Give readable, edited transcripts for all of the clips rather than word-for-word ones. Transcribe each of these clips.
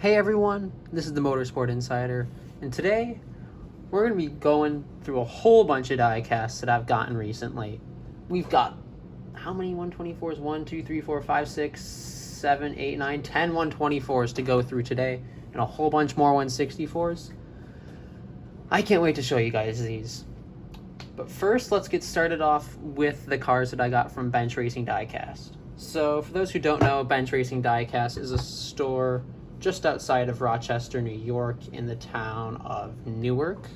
Hey everyone, this is the Motorsport Insider, and today we're going to be going through a whole bunch of diecasts that I've gotten recently. We've got how many 124s? 1, 2, 3, 4, 5, 6, 7, 8, 9, 10 124s to go through today, and a whole bunch more 164s. I can't wait to show you guys these. But first, let's get started off with the cars that I got from Bench Racing Diecast. So, for those who don't know, Bench Racing Diecast is a store just outside of Rochester, New York, in the town of Newark.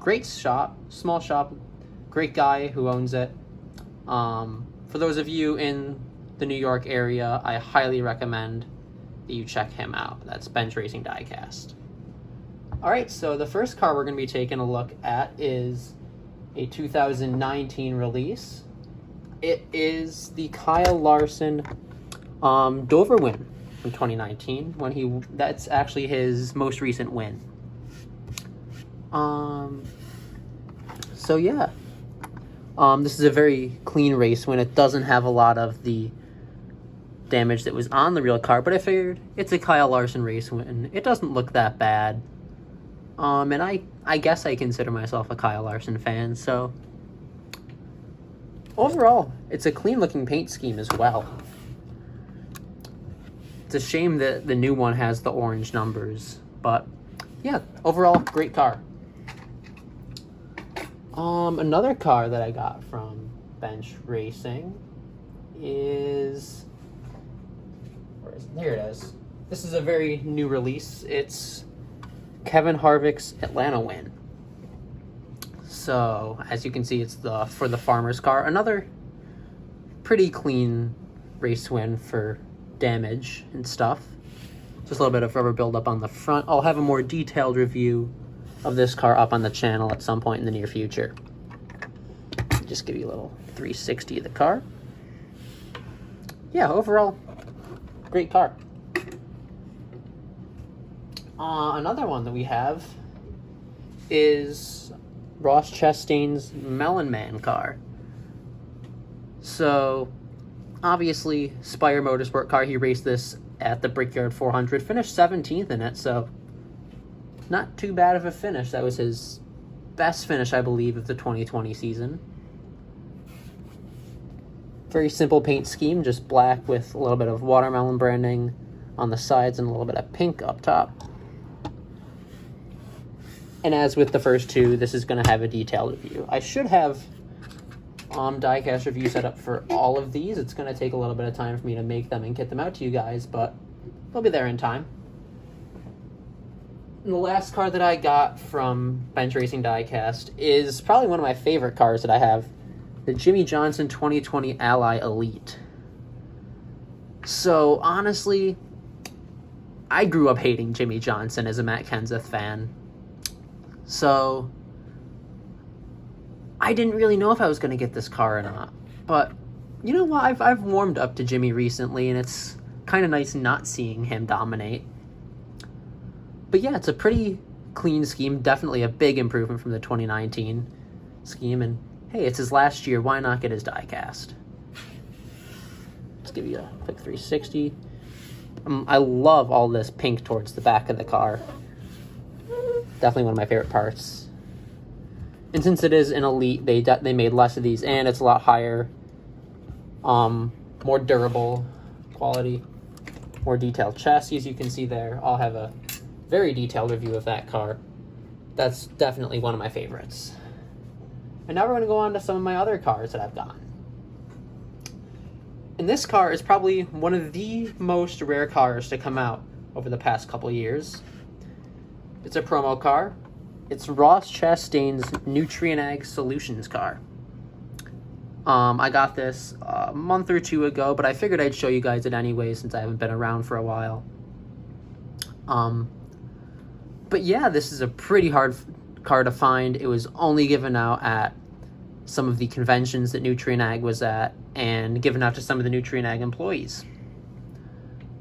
Great shop, small shop, great guy who owns it. For those of you in the New York area, I highly recommend that you check him out. That's Bench Racing Diecast. Alright, so the first car we're going to be taking a look at is a 2019 release. It is the Kyle Larson Dover win from 2019. That's actually his most recent win. So yeah, this is a very clean race win. It doesn't have a lot of the damage that was on the real car, but I figured it's a Kyle Larson race win. It doesn't look that bad. And I guess I consider myself a Kyle Larson fan, so overall, it's a clean-looking paint scheme as well. It's a shame that the new one has the orange numbers, but yeah, overall, great car. Another car that I got from Bench Racing is... where is it? There it is. This is a very new release. It's Kevin Harvick's Atlanta win. So, as you can see, it's for the farmer's car. Another pretty clean race win for damage and stuff. Just a little bit of rubber buildup on the front. I'll have a more detailed review of this car up on the channel at some point in the near future. Just give you a little 360 of the car. Yeah, overall, great car. Another one that we have is Ross Chastain's Melon Man car. So, obviously, Spire Motorsport car. He raced this at the Brickyard 400, finished 17th in it, so not too bad of a finish. That was his best finish, I believe, of the 2020 season. Very simple paint scheme, just black with a little bit of watermelon branding on the sides and a little bit of pink up top. And as with the first two, this is going to have a detailed review. I should have diecast review set up for all of these. It's going to take a little bit of time for me to make them and get them out to you guys, but they'll be there in time. And the last car that I got from Bench Racing Diecast is probably one of my favorite cars that I have, the Jimmie Johnson 2020 Ally Elite. So, honestly, I grew up hating Jimmie Johnson as a Matt Kenseth fan. So, I didn't really know if I was going to get this car or not. But, you know what? I've warmed up to Jimmy recently, and it's kind of nice not seeing him dominate. But yeah, it's a pretty clean scheme. Definitely a big improvement from the 2019 scheme. And hey, it's his last year. Why not get his diecast? Let's give you a quick 360. I love all this pink towards the back of the car. Definitely one of my favorite parts. And since it is an Elite, they made less of these, and it's a lot higher, more durable quality, more detailed chassis, as you can see there. I'll have a very detailed review of that car. That's definitely one of my favorites. And now we're going to go on to some of my other cars that I've gotten. And this car is probably one of the most rare cars to come out over the past couple years. It's a promo car. It's Ross Chastain's Nutrien Ag Solutions car. I got this a month or two ago, but I figured I'd show you guys it anyway since I haven't been around for a while. But yeah, this is a pretty hard car to find. It was only given out at some of the conventions that Nutrien Ag was at and given out to some of the Nutrien Ag employees.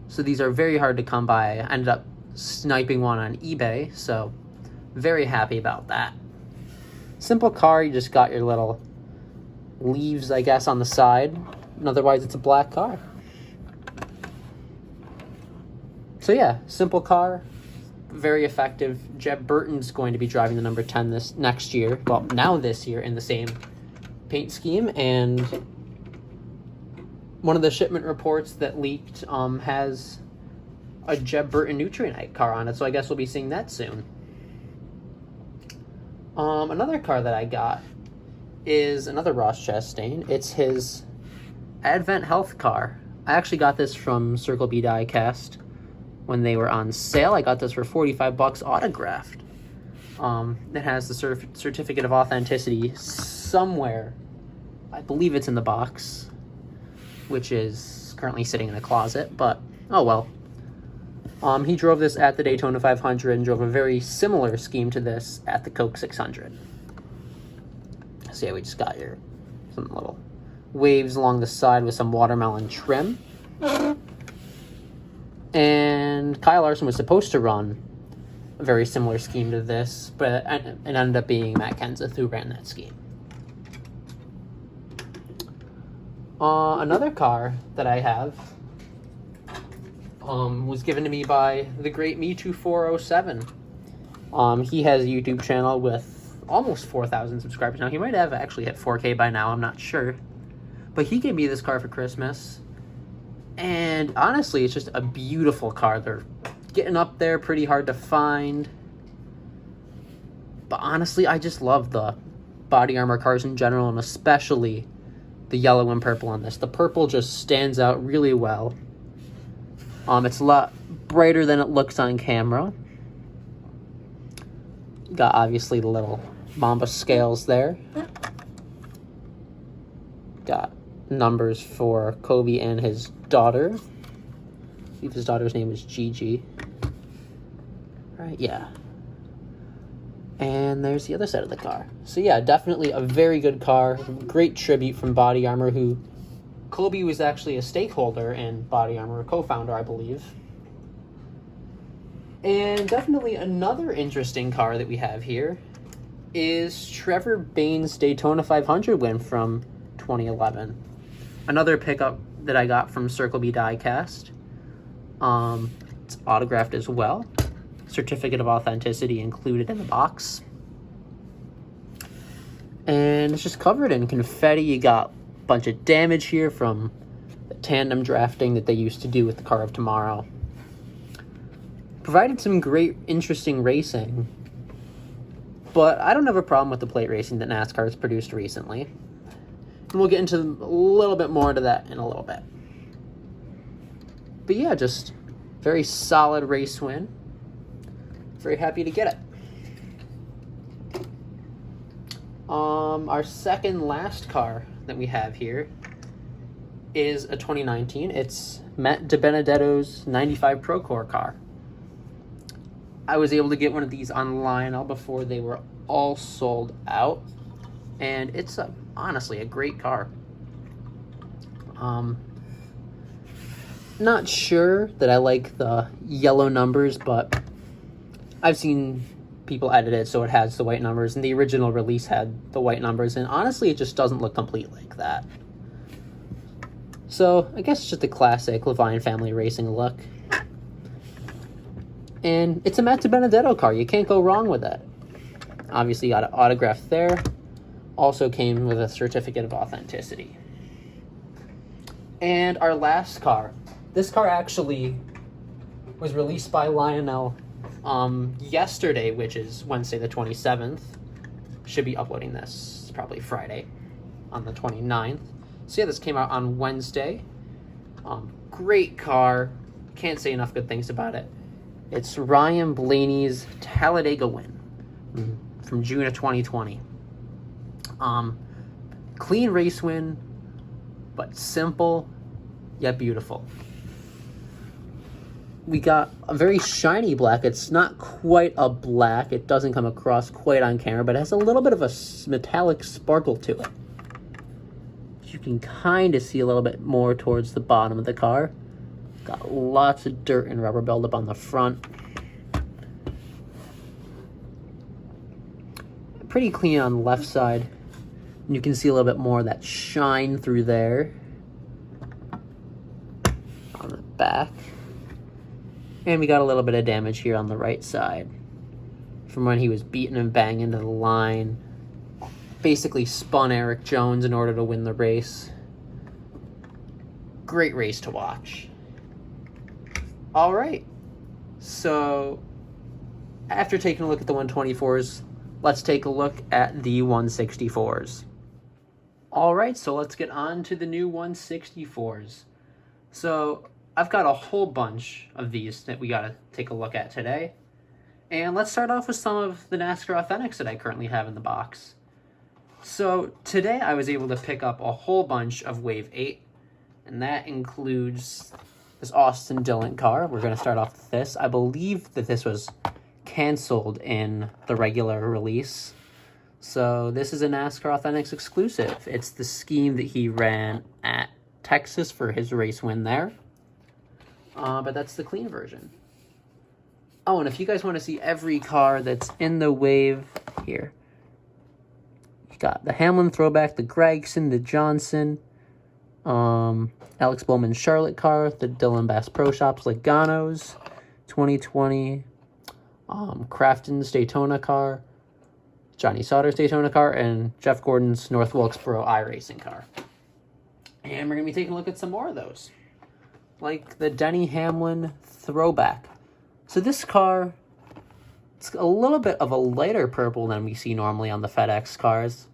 So these are very hard to come by. I ended up sniping one on eBay, so very happy about that. Simple car, you just got your little leaves, I guess, on the side. And otherwise, it's a black car. So yeah, simple car, very effective. Jeb Burton's going to be driving the number 10 this next year. Well, now this year in the same paint scheme, and one of the shipment reports that leaked has a Jeb Burton Nutrinite car on it, so I guess we'll be seeing that soon. Another car that I got is another Ross Chastain. It's his Advent Health car. I actually got this from Circle B Diecast when they were on sale. I got this for $45 autographed. It has the certificate of authenticity somewhere. I believe it's in the box, which is currently sitting in a closet, but oh well. He drove this at the Daytona 500 and drove a very similar scheme to this at the Coke 600. So yeah, we just got here some little waves along the side with some watermelon trim. And Kyle Larson was supposed to run a very similar scheme to this, but it ended up being Matt Kenseth who ran that scheme. Another car that I have was given to me by the great Me2407. He has a YouTube channel with almost 4,000 subscribers now. He might have actually hit 4K by now, I'm not sure. But he gave me this car for Christmas. And honestly, it's just a beautiful car. They're getting up there, pretty hard to find. But honestly, I just love the body armor cars in general, and especially the yellow and purple on this. The purple just stands out really well. It's a lot brighter than it looks on camera. Got obviously the little Mamba scales there. Got numbers for Kobe and his daughter. I believe his daughter's name is Gigi. Right, yeah. And there's the other side of the car. So yeah, definitely a very good car. Great tribute from Body Armor, who Kobe was actually a stakeholder in Body Armor, a co-founder, I believe. And definitely another interesting car that we have here is Trevor Bayne's Daytona 500 win from 2011. Another pickup that I got from Circle B Diecast. It's autographed as well. Certificate of authenticity included in the box. And it's just covered in confetti. You got a bunch of damage here from the tandem drafting that they used to do with the Car of Tomorrow. Provided some great, interesting racing. But I don't have a problem with the plate racing that NASCAR has produced recently. And we'll get into a little bit more into that in a little bit. But yeah, just very solid race win. Very happy to get it. Our second last car that we have here is a 2019. It's Matt DiBenedetto's 95 Procore car. I was able to get one of these online all before they were all sold out, and it's honestly a great car. Not sure that I like the yellow numbers, but I've seen people edit it so it has the white numbers, and the original release had the white numbers, and honestly it just doesn't look complete like that. So I guess it's just a classic Levine family racing look. And it's a Matt DiBenedetto car. You can't go wrong with it. Obviously got an autograph there. Also came with a certificate of authenticity. And our last car. This car actually was released by Lionel yesterday, which is Wednesday the 27th. Should be uploading this probably Friday on the 29th. So yeah, this came out on Wednesday. Great car. Can't say enough good things about it. It's Ryan Blaney's Talladega win from June of 2020. Clean race win, but simple yet beautiful. We got a very shiny black. It's not quite a black. It doesn't come across quite on camera, but it has a little bit of a metallic sparkle to it. You can kind of see a little bit more towards the bottom of the car. Got lots of dirt and rubber buildup on the front. Pretty clean on the left side. And you can see a little bit more of that shine through there. On the back. And we got a little bit of damage here on the right side from when he was beating and banging into the line. Basically spun Eric Jones in order to win the race. Great race to watch. All right. So after taking a look at the 124s, let's take a look at the 164s. All right, so let's get on to the new 164s. So I've got a whole bunch of these that we got to take a look at today. And let's start off with some of the NASCAR Authentics that I currently have in the box. So today I was able to pick up a whole bunch of Wave 8, and that includes this Austin Dillon car. We're going to start off with this. I believe that this was canceled in the regular release. So this is a NASCAR Authentics exclusive. It's the scheme that he ran at Texas for his race win there. But that's the clean version. Oh, and if you guys want to see every car that's in the wave here, you got the Hamlin throwback, the Gregson, the Johnson, Alex Bowman's Charlotte car, the Dylan Bass Pro Shops Logano's 2020, Crafton's Daytona car, Johnny Sauter's Daytona car, and Jeff Gordon's North Wilkesboro iRacing car. And we're going to be taking a look at some more of those, like the Denny Hamlin throwback. So this car, it's a little bit of a lighter purple than we see normally on the FedEx cars,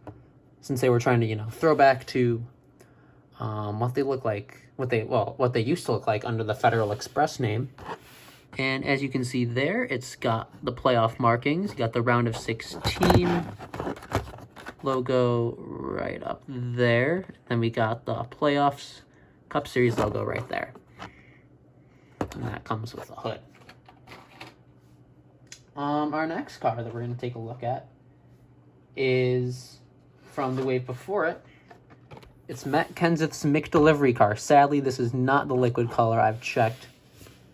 since they were trying to, throw back to what they look like, what they used to look like under the Federal Express name. And as you can see there, it's got the playoff markings. You got the round of 16 logo right up there. Then we got the playoffs Cup Series logo right there. And that comes with a hood. Our next car that we're going to take a look at is from the wave before it. It's Matt Kenseth's McDelivery car. Sadly, this is not the liquid color. I've checked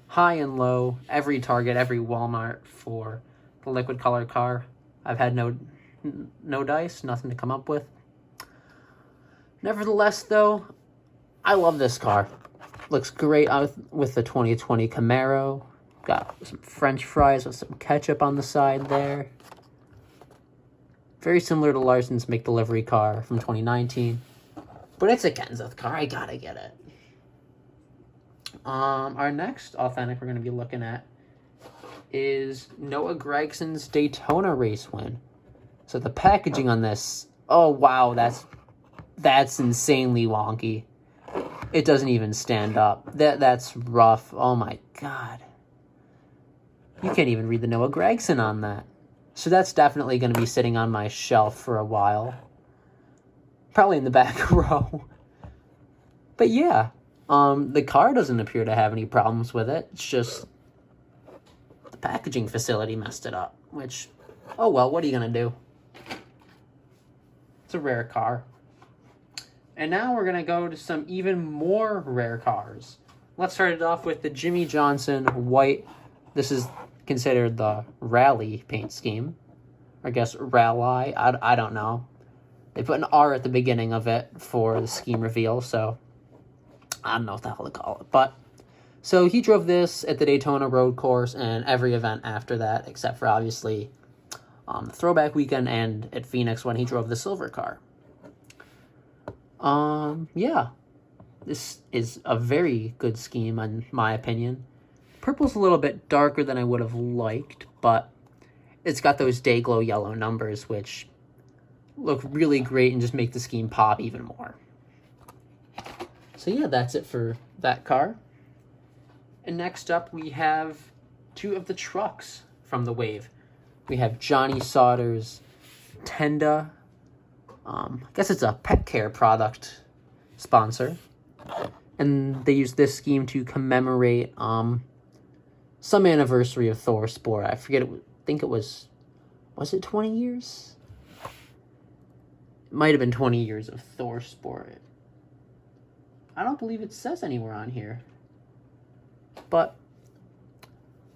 high and low, every Target, every Walmart for the liquid color car. I've had no dice, nothing to come up with. Nevertheless, though, I love this car. Looks great with the 2020 Camaro. Got some French fries with some ketchup on the side there. Very similar to Larson's McDelivery car from 2019. But it's a Kenseth car. I gotta get it. Our next authentic we're going to be looking at is Noah Gregson's Daytona race win. So the packaging on this, oh wow, that's insanely wonky. It doesn't even stand up. That's rough. Oh my god. You can't even read the Noah Gragson on that. So that's definitely going to be sitting on my shelf for a while. Probably in the back row. But yeah, the car doesn't appear to have any problems with it. It's just the packaging facility messed it up. Which, oh well, what are you going to do? It's a rare car. And now we're going to go to some even more rare cars. Let's start it off with the Jimmy Johnson white. This is considered the rally paint scheme. I guess rally. I don't know. They put an R at the beginning of it for the scheme reveal, so I don't know what the hell to call it. But so he drove this at the Daytona Road Course and every event after that, except for obviously the throwback weekend and at Phoenix when he drove the silver car. Yeah, this is a very good scheme in my opinion. Purple's a little bit darker than I would have liked, but it's got those day glow yellow numbers, which look really great and just make the scheme pop even more. So yeah, that's it for that car. And next up, we have two of the trucks from the wave. We have Johnny Sauter's Tenda. I guess it's a pet care product sponsor. And they use this scheme to commemorate some anniversary of Thor Sport. I forget, I think it was it 20 years? It might have been 20 years of Thor Sport. I don't believe it says anywhere on here. But,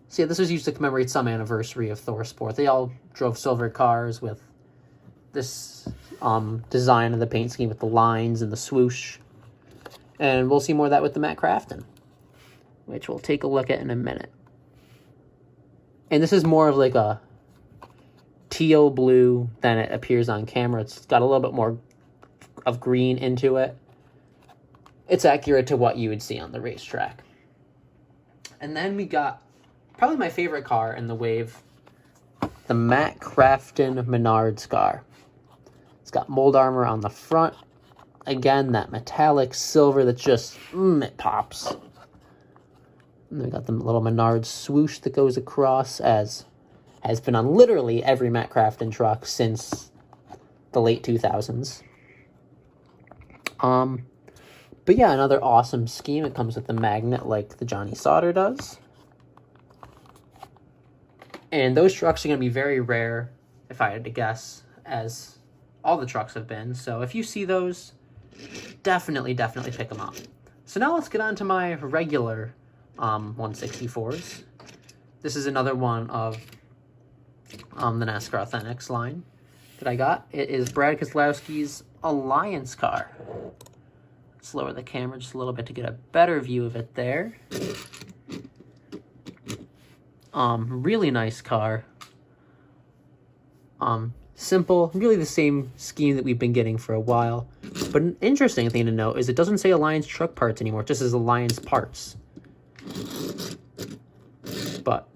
so yeah, this was used to commemorate some anniversary of Thor Sport. They all drove silver cars with this design of the paint scheme with the lines and the swoosh. And we'll see more of that with the Matt Crafton, which we'll take a look at in a minute. And this is more of like a teal blue than it appears on camera. It's got a little bit more of green into it. It's accurate to what you would see on the racetrack. And then we got probably my favorite car in the wave, the Matt Crafton Menards car. It's got mold armor on the front. Again, that metallic silver that just, it pops. And then we got the little Menards swoosh that goes across, as has been on literally every Matt Crafton truck since the late 2000s. But yeah, another awesome scheme. It comes with the magnet like the Johnny Sauter does. And those trucks are going to be very rare, if I had to guess, as all the trucks have been. So if you see those, definitely pick them up. So now let's get on to my regular 164s. This is another one of the NASCAR Authentics line that I got. It is Brad Keselowski's Alliance car. Let's lower the camera just a little bit to get a better view of it there. Really nice car. Simple, really the same scheme that we've been getting for a while. But an interesting thing to note is it doesn't say Alliance Truck Parts anymore. It just says Alliance Parts. But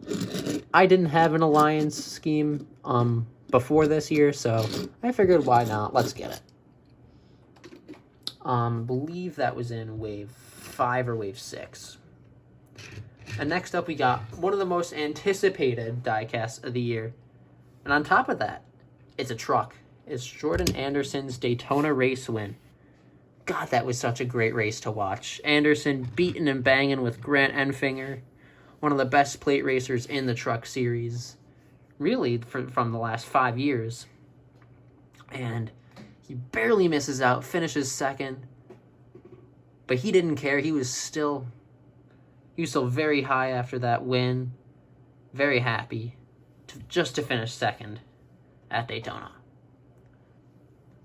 I didn't have an Alliance scheme before this year, so I figured why not? Let's get it. Believe that was in Wave 5 or Wave 6. And next up we got one of the most anticipated diecasts of the year. And on top of that, it's a truck. It's Jordan Anderson's Daytona race win. God, that was such a great race to watch. Anderson beating and banging with Grant Enfinger, one of the best plate racers in the truck series, really from the last 5 years. And he barely misses out, finishes second. But he didn't care. He was still very high after that win. Very happy just to finish second at Daytona.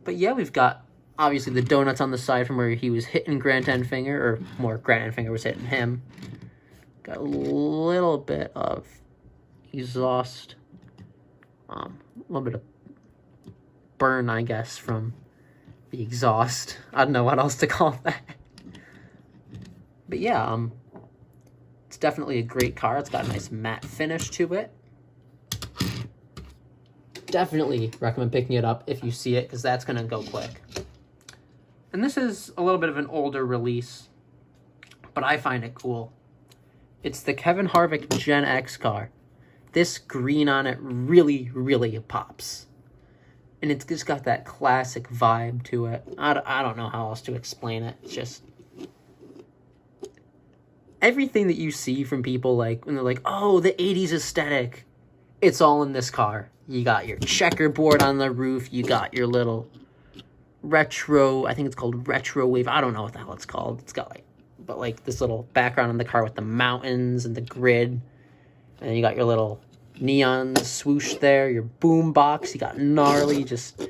But yeah, we've got obviously the donuts on the side from where he was hitting Grant Enfinger, or more, Grant Enfinger was hitting him. Got a little bit of exhaust, a little bit of burn, I guess, from the exhaust. I don't know what else to call that. But yeah, it's definitely a great car. It's got a nice matte finish to it. Definitely recommend picking it up if you see it, because that's going to go quick. And this is a little bit of an older release, but I find it cool. It's the Kevin Harvick Gen X car. This green on it really pops. And it's just got that classic vibe to it. I don't know how else to explain it. It's just everything that you see from people, like when they're like, oh, the 80s aesthetic. It's all in this car. You got your checkerboard on the roof. You got your little retro, I think it's called retro wave. I don't know what the hell it's called. It's got this little background on the car with the mountains and the grid. And then you got your little neon swoosh there, your boom box. You got gnarly, just,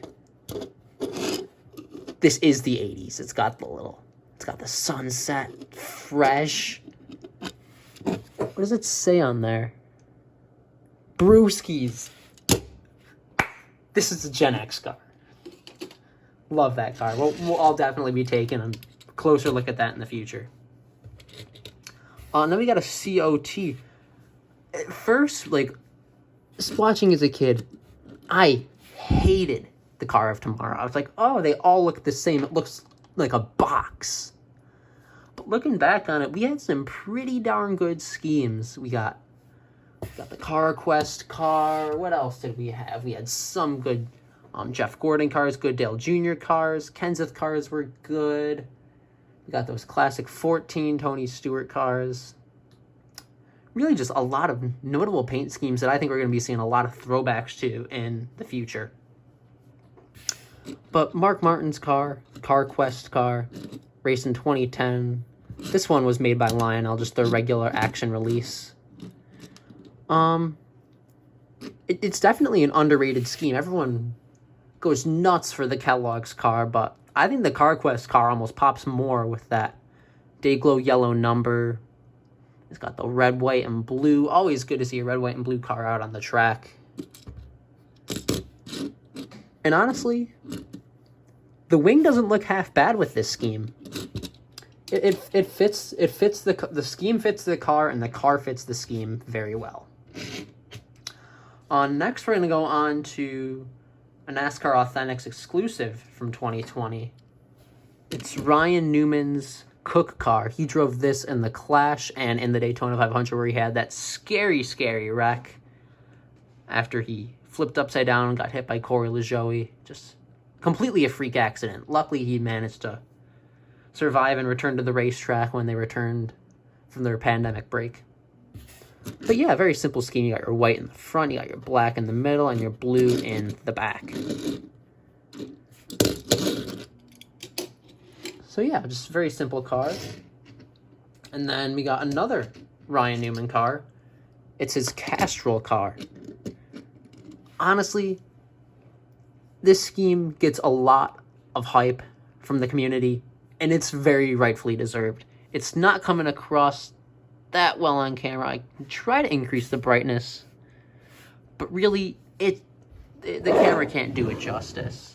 this is the 80s. It's got the sunset, fresh. What does it say on there? Brewskis. This is a Gen X car. Love that car. I'll definitely be taking a closer look at that in the future. And then we got a COT. At first, watching as a kid, I hated the Car of Tomorrow. I was like, oh, they all look the same. It looks like a box. But looking back on it, we had some pretty darn good schemes. We got the Car Quest car. What else did we have? We had some good Jeff Gordon cars, good Dale Jr. cars. Kenseth cars were good. We got those classic 14 Tony Stewart cars. Really just a lot of notable paint schemes that I think we're going to be seeing a lot of throwbacks to in the future. But Mark Martin's car, Car Quest car, raced in 2010. This one was made by Lionel, just the regular action release. It's definitely an underrated scheme. Everyone goes nuts for the Kellogg's car, but I think the Car Quest car almost pops more with that Dayglow yellow number It's got the red, white, and blue. Always good to see a red, white, and blue car out on the track. And honestly, the wing doesn't look half bad with this scheme. It fits the scheme fits the car, and the car fits the scheme very well. Next, we're going to go on to a NASCAR Authentics exclusive from 2020. It's Ryan Newman's Cook car. He drove this in the Clash and in the Daytona 500, where he had that scary wreck after he flipped upside down and got hit by Corey LaJoie. Just completely a freak accident. Luckily, he managed to survive and return to the racetrack when they returned from their pandemic break. But yeah, very simple scheme. You got your white in the front, you got your black in the middle, and your blue in the back. So yeah, just a very simple car. And then we got another Ryan Newman car. It's his Castrol car. Honestly, this scheme gets a lot of hype from the community, and it's very rightfully deserved. It's not coming across that well on camera. I try to increase the brightness, but really, the camera can't do it justice.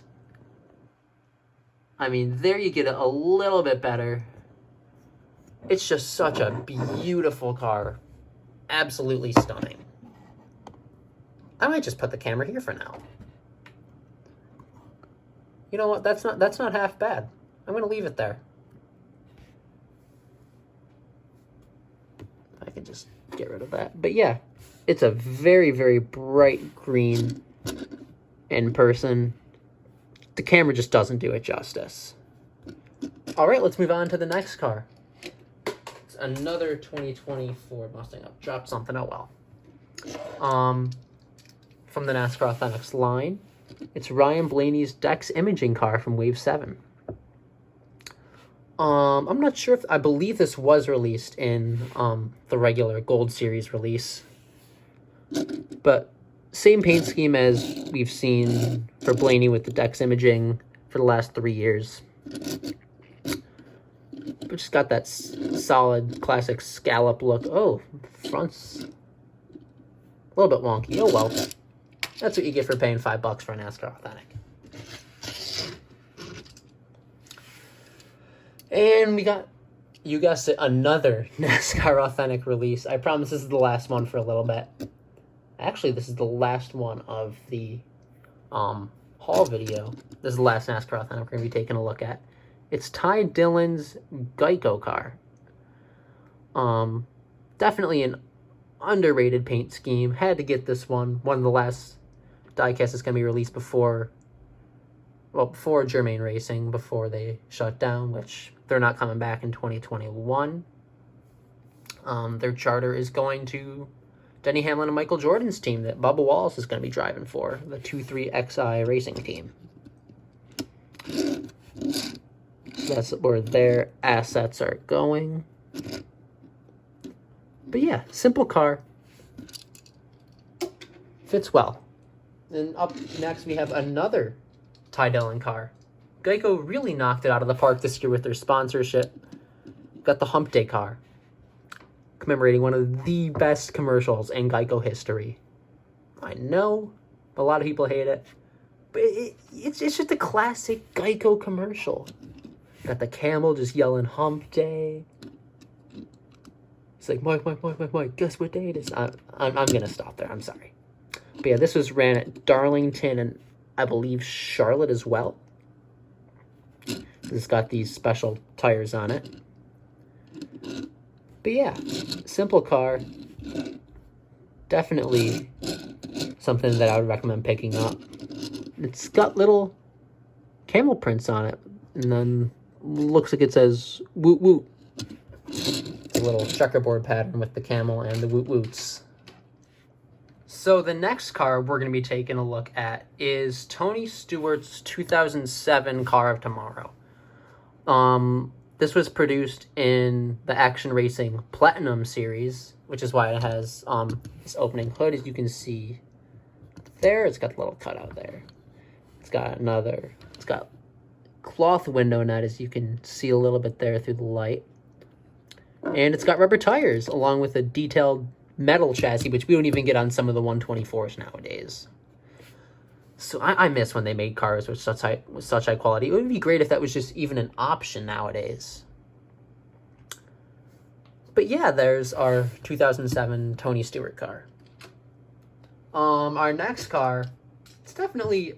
I mean, there you get it a little bit better. It's just such a beautiful car. Absolutely stunning. I might just put the camera here for now. You know what? That's not half bad. I'm going to leave it there. I can just get rid of that. But yeah, it's a very, very bright green in person. The camera just doesn't do it justice. All right, let's move on to the next car. It's another 2020 Ford Mustang. I've dropped something. Oh well. From the NASCAR Authentics line, it's Ryan Blaney's Dex imaging car from Wave 7. I'm not sure if... I believe this was released in the regular Gold Series release. But same paint scheme as we've seen for Blaney with the Dex imaging for the last 3 years. But just got that solid, classic scallop look. Oh, front's a little bit wonky. Oh, well. That's what you get for paying $5 for a NASCAR Authentic. And we got, you guessed it, another NASCAR Authentic release. I promise this is the last one for a little bit. Actually, this is the last one of the haul video. This is the last NASCAR Authentic we're going to be taking a look at. It's Ty Dillon's Geico car. Definitely an underrated paint scheme. Had to get this one. One of the last diecast is going to be released before Germain Racing, before they shut down, which they're not coming back in 2021. Their charter is going to Denny Hamlin and Michael Jordan's team that Bubba Wallace is going to be driving for, the 23XI Racing team. That's where their assets are going. But yeah, simple car. Fits well. And up next we have another Ty Dillon car. Geico really knocked it out of the park this year with their sponsorship. Got the Hump Day car, commemorating one of the best commercials in Geico history. I know a lot of people hate it, but it's just a classic Geico commercial. Got the camel just yelling Hump Day. It's like, Mike, guess what day it is? I'm going to stop there. I'm sorry. But yeah, this was ran at Darlington and I believe Charlotte as well. It's got these special tires on it. But yeah, simple car. Definitely something that I would recommend picking up. It's got little camel prints on it. And then looks like it says woot woot. A little checkerboard pattern with the camel and the woot woots. So the next car we're going to be taking a look at is Tony Stewart's 2007 Car of Tomorrow. This was produced in the Action Racing Platinum series, which is why it has this opening hood, as you can see there. It's got a little cutout there. It's got cloth window net, as you can see a little bit there through the light. And it's got rubber tires along with a detailed metal chassis, which we don't even get on some of the 124s nowadays. So I miss when they made cars with such high quality. It would be great if that was just even an option nowadays. But yeah, there's our 2007 Tony Stewart car. Our next car, it's definitely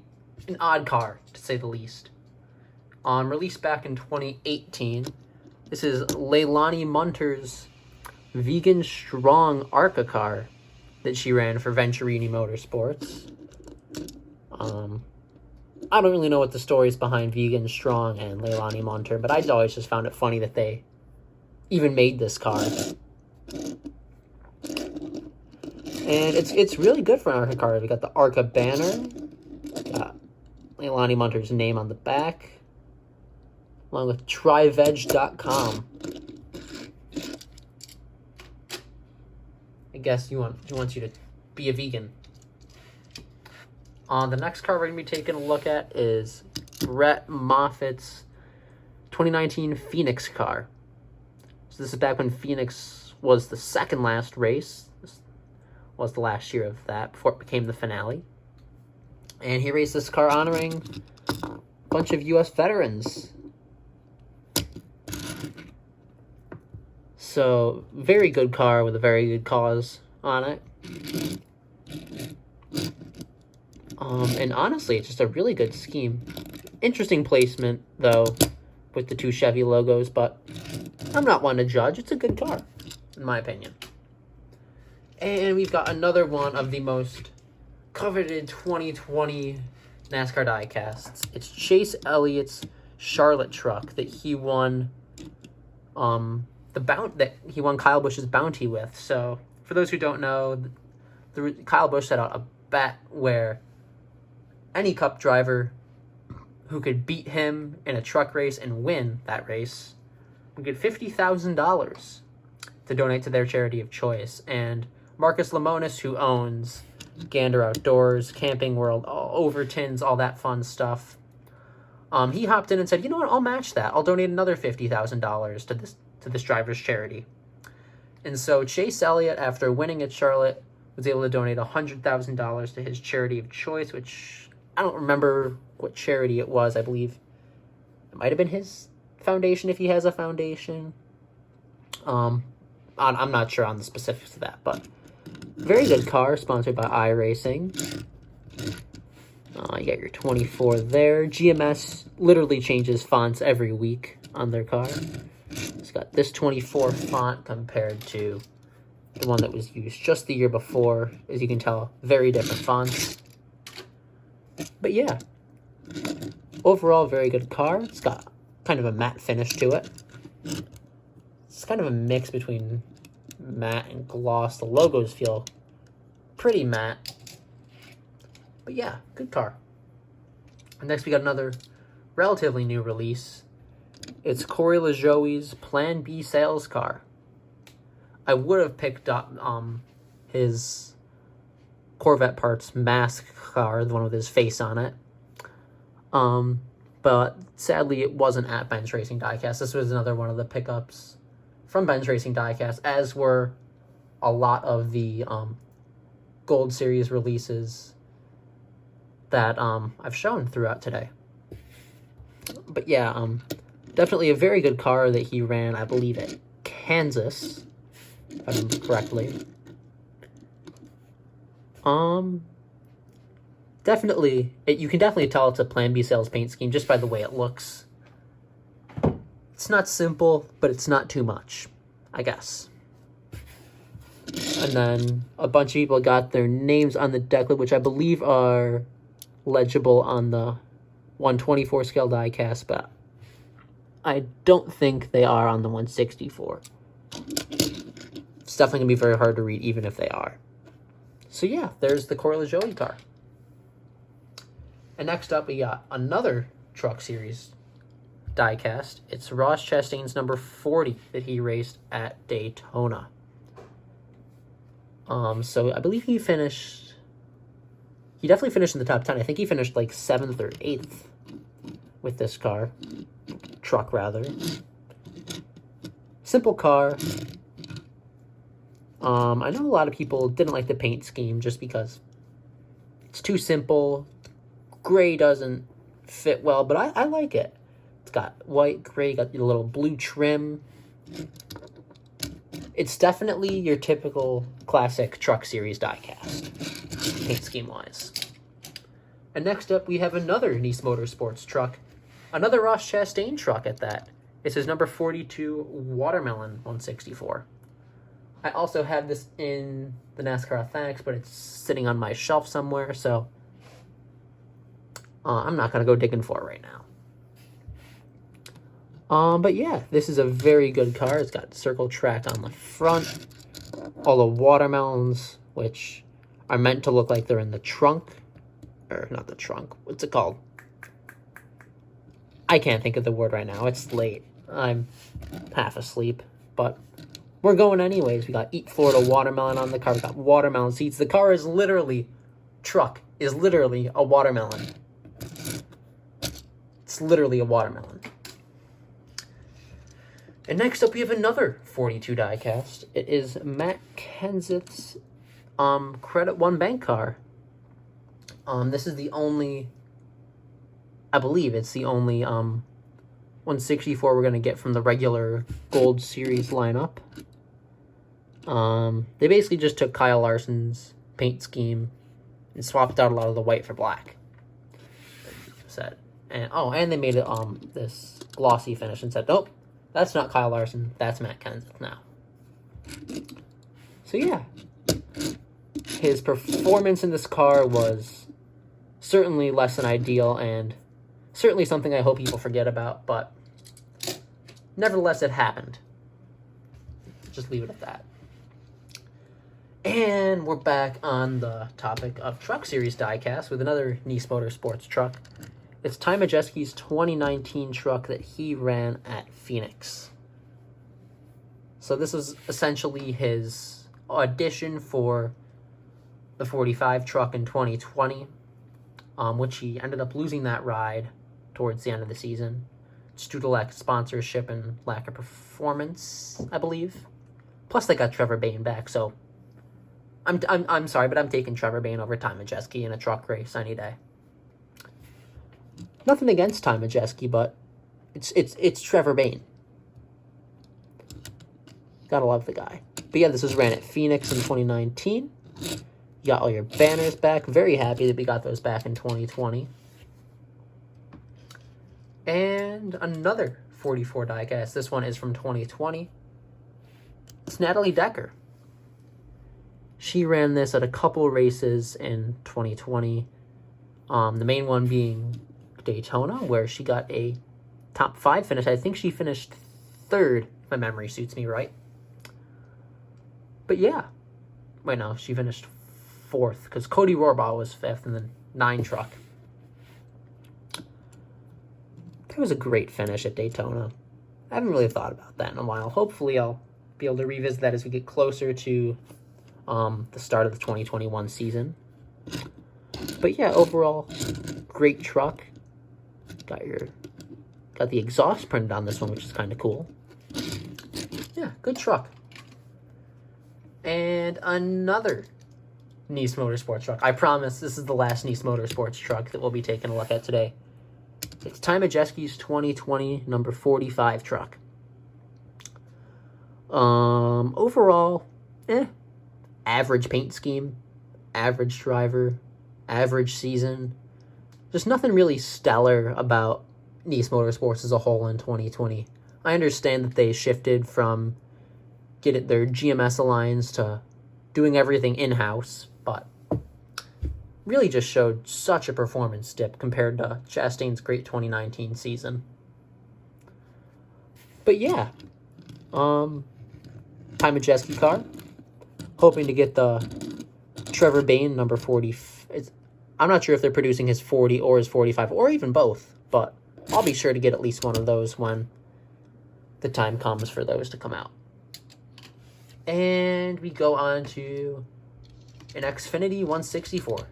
an odd car, to say the least. Released back in 2018. This is Leilani Munter's Vegan Strong ARCA car that she ran for Venturini Motorsports. I don't really know what the stories behind Vegan Strong and Leilani Munter, but I always just found it funny that they even made this car. And it's really good for an ARCA car. We got the ARCA banner, got Leilani Munter's name on the back, along with tryveg.com. I guess he wants you to be a vegan. The next car we're going to be taking a look at is Brett Moffitt's 2019 Phoenix car. So this is back when Phoenix was the second last race. This was the last year of that before it became the finale. And he raced this car honoring a bunch of U.S. veterans. So, very good car with a very good cause on it. And honestly, it's just a really good scheme. Interesting placement, though, with the two Chevy logos, but I'm not one to judge. It's a good car, in my opinion. And we've got another one of the most coveted 2020 NASCAR Diecasts. It's Chase Elliott's Charlotte truck that he won Kyle Busch's bounty with. So, for those who don't know, Kyle Busch set out a bet where any Cup driver who could beat him in a truck race and win that race would get $50,000 to donate to their charity of choice. And Marcus Lemonis, who owns Gander Outdoors, Camping World, Overtons, all that fun stuff, he hopped in and said, you know what, I'll match that. I'll donate another $50,000 to this driver's charity. And so Chase Elliott, after winning at Charlotte, was able to donate $100,000 to his charity of choice, which I don't remember what charity it was. I believe it might have been his foundation if he has a foundation. I'm not sure on the specifics of that, but very good car, sponsored by iRacing. You got your 24 there. GMS literally changes fonts every week on their car. It's got this 24 font compared to the one that was used just the year before. As you can tell, very different fonts. But yeah, overall, very good car. It's got kind of a matte finish to it. It's kind of a mix between matte and gloss. The logos feel pretty matte. But yeah, good car. Next, we got another relatively new release. It's Corey LaJoie's Plan B sales car. I would have picked up his Corvette Parts Mask car, the one with his face on it. But sadly, it wasn't at Ben's Racing Diecast. This was another one of the pickups from Ben's Racing Diecast, as were a lot of the Gold Series releases that I've shown throughout today. But yeah, definitely a very good car that he ran, I believe, at Kansas, if I remember correctly. Definitely, you can definitely tell it's a Plan B sales paint scheme just by the way it looks. It's not simple, but it's not too much, I guess. And then a bunch of people got their names on the decklet, which I believe are legible on the 124 scale diecast, but I don't think they are on the 164. It's definitely going to be very hard to read, even if they are. So yeah, there's the Corey LaJoie car. And next up, we got another Truck Series diecast. It's Ross Chastain's number 40 that he raced at Daytona. So I believe he definitely finished in the top 10. I think he finished like 7th or 8th with this car. Truck, rather. Simple car. I know a lot of people didn't like the paint scheme just because it's too simple. Gray doesn't fit well, but I like it. It's got white, gray, got the little blue trim. It's definitely your typical classic Truck Series diecast, paint scheme-wise. And next up, we have another Nice Motorsports truck. Another Ross Chastain truck at that. It's his number 42 Watermelon 164. I also have this in the NASCAR Authentics, but it's sitting on my shelf somewhere, so I'm not going to go digging for it right now. But yeah, this is a very good car. It's got circle track on the front. All the watermelons, which are meant to look like they're in the trunk. Or not the trunk. What's it called? I can't think of the word right now. It's late. I'm half asleep, but we're going anyways. We got Eat Florida Watermelon on the car. We got watermelon seats. The car is literally, truck is literally a watermelon. It's literally a watermelon. And next up, we have another 42 diecast. It is Matt Kenseth's Credit One Bank car. This is the only, I believe it's the only 164 we're going to get from the regular Gold Series lineup. They basically just took Kyle Larson's paint scheme and swapped out a lot of the white for black. And they made it this glossy finish and said, nope, that's not Kyle Larson, that's Matt Kenseth now. So yeah, his performance in this car was certainly less than ideal and certainly something I hope people forget about, but nevertheless it happened. Just leave it at that. And we're back on the topic of Truck Series diecast with another Nice Motorsports truck. It's Ty Majeski's 2019 truck that he ran at Phoenix. So this was essentially his audition for the 45 truck in 2020, which he ended up losing that ride towards the end of the season. It's due to lack of sponsorship and lack of performance, I believe. Plus, they got Trevor Bayne back, so I'm sorry, but I'm taking Trevor Bayne over Ty Majeski in a truck race any day. Nothing against Ty Majeski, but it's Trevor Bayne. Gotta love the guy. But yeah, this was ran at Phoenix in 2019. You got all your banners back. Very happy that we got those back in 2020. And another 44 diecast. This one is from 2020. It's Natalie Decker. She ran this at a couple races in 2020. The main one being Daytona, where she got a top 5 finish. I think she finished 3rd, if my memory suits me right. But yeah. Wait, no, she finished 4th, because Cody Rohrbaugh was 5th in the 9 truck. That was a great finish at Daytona. I haven't really thought about that in a while. Hopefully I'll be able to revisit that as we get closer to the start of the 2021 season. But yeah, overall, great truck. Got the exhaust printed on this one, which is kind of cool. Yeah, good truck. And another Nice Motorsports truck. I promise this is the last Nice Motorsports truck that we'll be taking a look at today. It's Ty Majeski's 2020 number 45 truck. Overall, average paint scheme, average driver, average season. Just nothing really stellar about Nice Motorsports as a whole in 2020. I understand that they shifted from their GMS Alliance to doing everything in-house, but really just showed such a performance dip compared to Chastain's great 2019 season. But yeah, Ty Majeski car. Hoping to get the Trevor Bayne number 40. I'm not sure if they're producing his 40 or his 45 or even both, but I'll be sure to get at least one of those when the time comes for those to come out. And we go on to an Xfinity 164.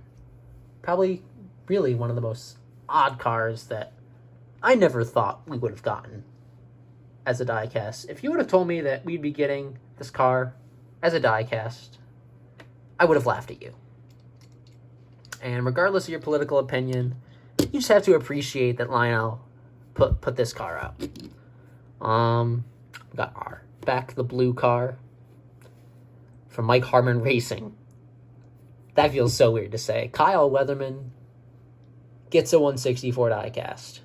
Probably really one of the most odd cars that I never thought we would have gotten as a diecast. If you would have told me that we'd be getting this car as a diecast, I would have laughed at you. And regardless of your political opinion, you just have to appreciate that Lionel put this car out. We got our Back the Blue car from Mike Harmon Racing. That feels so weird to say. Kyle Weatherman gets a 164 diecast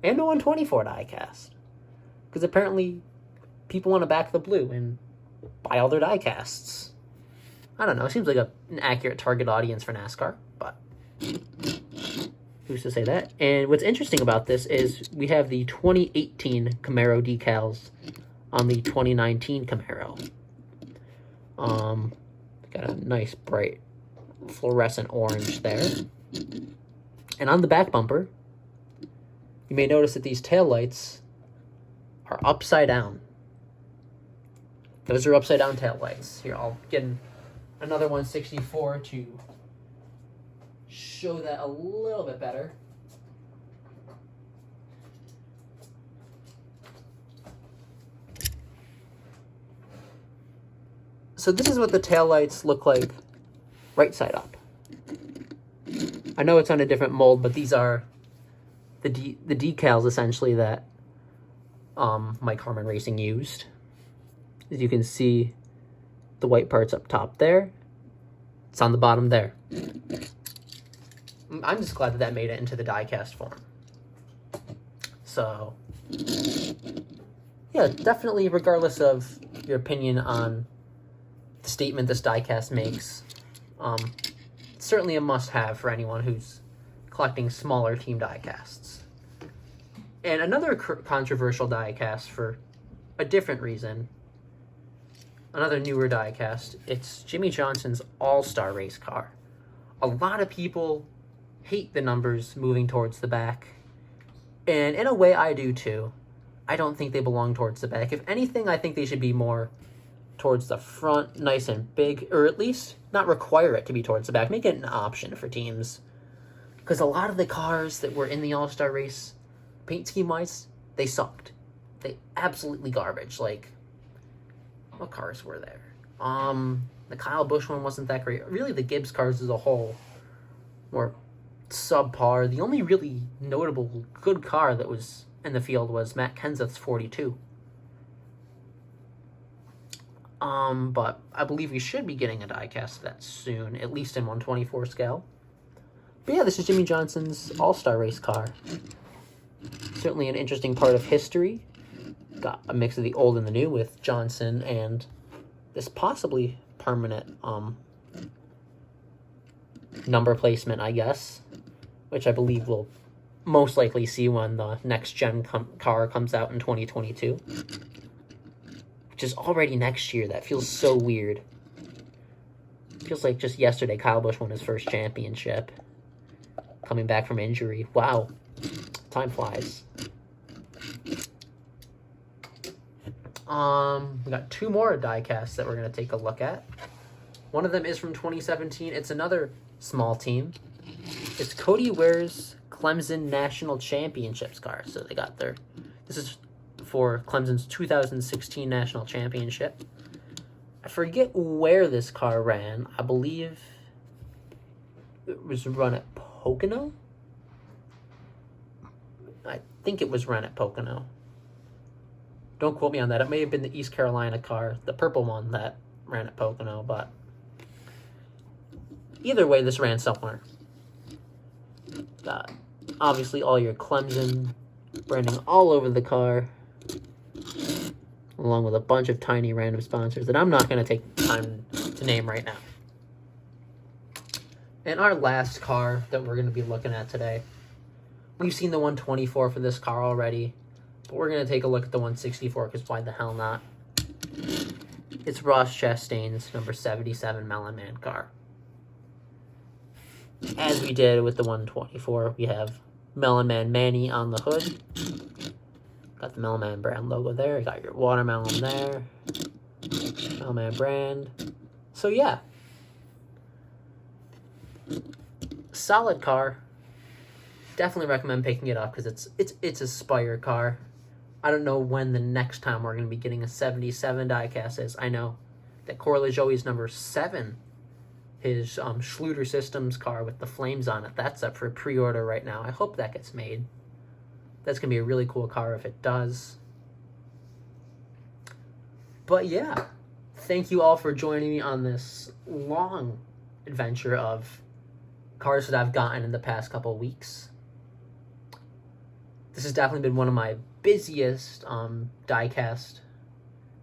and a 124 diecast. Because apparently people want to back the blue and buy all their diecasts. I don't know. It seems like an accurate target audience for NASCAR, but who's to say that? And what's interesting about this is we have the 2018 Camaro decals on the 2019 Camaro. Got a nice bright fluorescent orange there. And on the back bumper, you may notice that these taillights are upside down. Those are upside down taillights. Here, I'll get another 164 to show that a little bit better. So this is what the taillights look like right side up. I know it's on a different mold, but these are the decals essentially that Mike Harmon Racing used. As you can see, the white part's up top there. It's on the bottom there. I'm just glad that that made it into the diecast form. So, yeah, definitely, regardless of your opinion on the statement this diecast makes, it's certainly a must-have for anyone who's collecting smaller team diecasts. And another controversial diecast for a different reason, another newer diecast, it's Jimmy Johnson's All-Star race car. A lot of people hate the numbers moving towards the back, and in a way I do too. I don't think they belong towards the back. If anything, I think they should be more towards the front, nice and big, or at least not require it to be towards the back. Make it an option for teams. Because a lot of the cars that were in the All-Star race, paint scheme-wise, they sucked. They absolutely garbage. Like, what cars were there? The Kyle Busch one wasn't that great. Really, the Gibbs cars as a whole were subpar. The only really notable good car that was in the field was Matt Kenseth's 42. But I believe we should be getting a diecast of that soon, at least in 124 scale. But yeah, this is Jimmy Johnson's All-Star race car. Certainly an interesting part of history. Got a mix of the old and the new with Johnson and this possibly permanent number placement, I guess, which I believe we'll most likely see when the next gen car comes out in 2022. Which is already next year. That feels so weird. Feels like just yesterday Kyle Busch won his first championship. Coming back from injury. Wow. Time flies. We got two more diecasts that we're going to take a look at. One of them is from 2017. It's another small team. It's Cody Ware's Clemson National Championships car. So they got their... This is for Clemson's 2016 National Championship. I forget where this car ran. I believe it was run at Pocono? I think it was run at Pocono. Don't quote me on that. It may have been the East Carolina car, the purple one that ran at Pocono, but either way, this ran somewhere. Got obviously all your Clemson branding all over the car, along with a bunch of tiny random sponsors that I'm not going to take time to name right now. And our last car that we're going to be looking at today, we've seen the 124 for this car already, but we're going to take a look at the 164 because why the hell not? It's Ross Chastain's number 77 Melon Man car. As we did with the 124, we have Melon Man Manny on the hood. Got the Melon Man brand logo there. Got your watermelon there. Melon Man brand. So yeah. Solid car. Definitely recommend picking it up because it's a Spire car. I don't know when the next time we're going to be getting a 77 diecast is. I know that Corley Joey's number 7, his Schluter Systems car with the flames on it, that's up for pre-order right now. I hope that gets made. That's going to be a really cool car if it does. But yeah, thank you all for joining me on this long adventure of cars that I've gotten in the past couple of weeks. This has definitely been one of my busiest diecast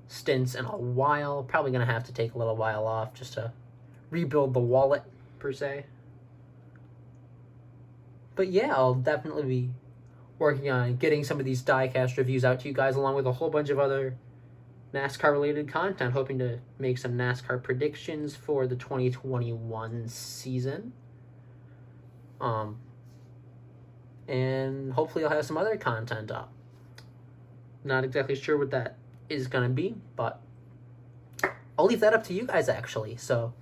stints in a while. Probably going to have to take a little while off just to rebuild the wallet, per se. But yeah, I'll definitely be working on getting some of these diecast reviews out to you guys, along with a whole bunch of other NASCAR-related content, hoping to make some NASCAR predictions for the 2021 season. And hopefully I'll have some other content up. Not exactly sure what that is going to be, but I'll leave that up to you guys, actually. So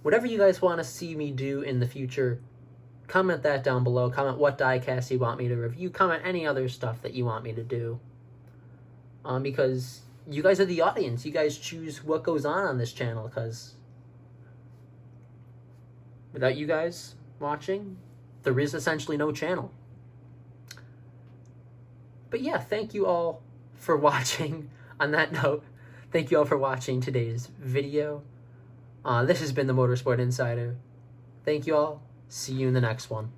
whatever you guys want to see me do in the future, comment that down below. Comment what diecast you want me to review. Comment any other stuff that you want me to do. Because you guys are the audience. You guys choose what goes on this channel, because without you guys watching, there is essentially no channel. But yeah, thank you all for watching. On that note, thank you all for watching today's video. This has been the Motorsport Insider. Thank you all. See you in the next one.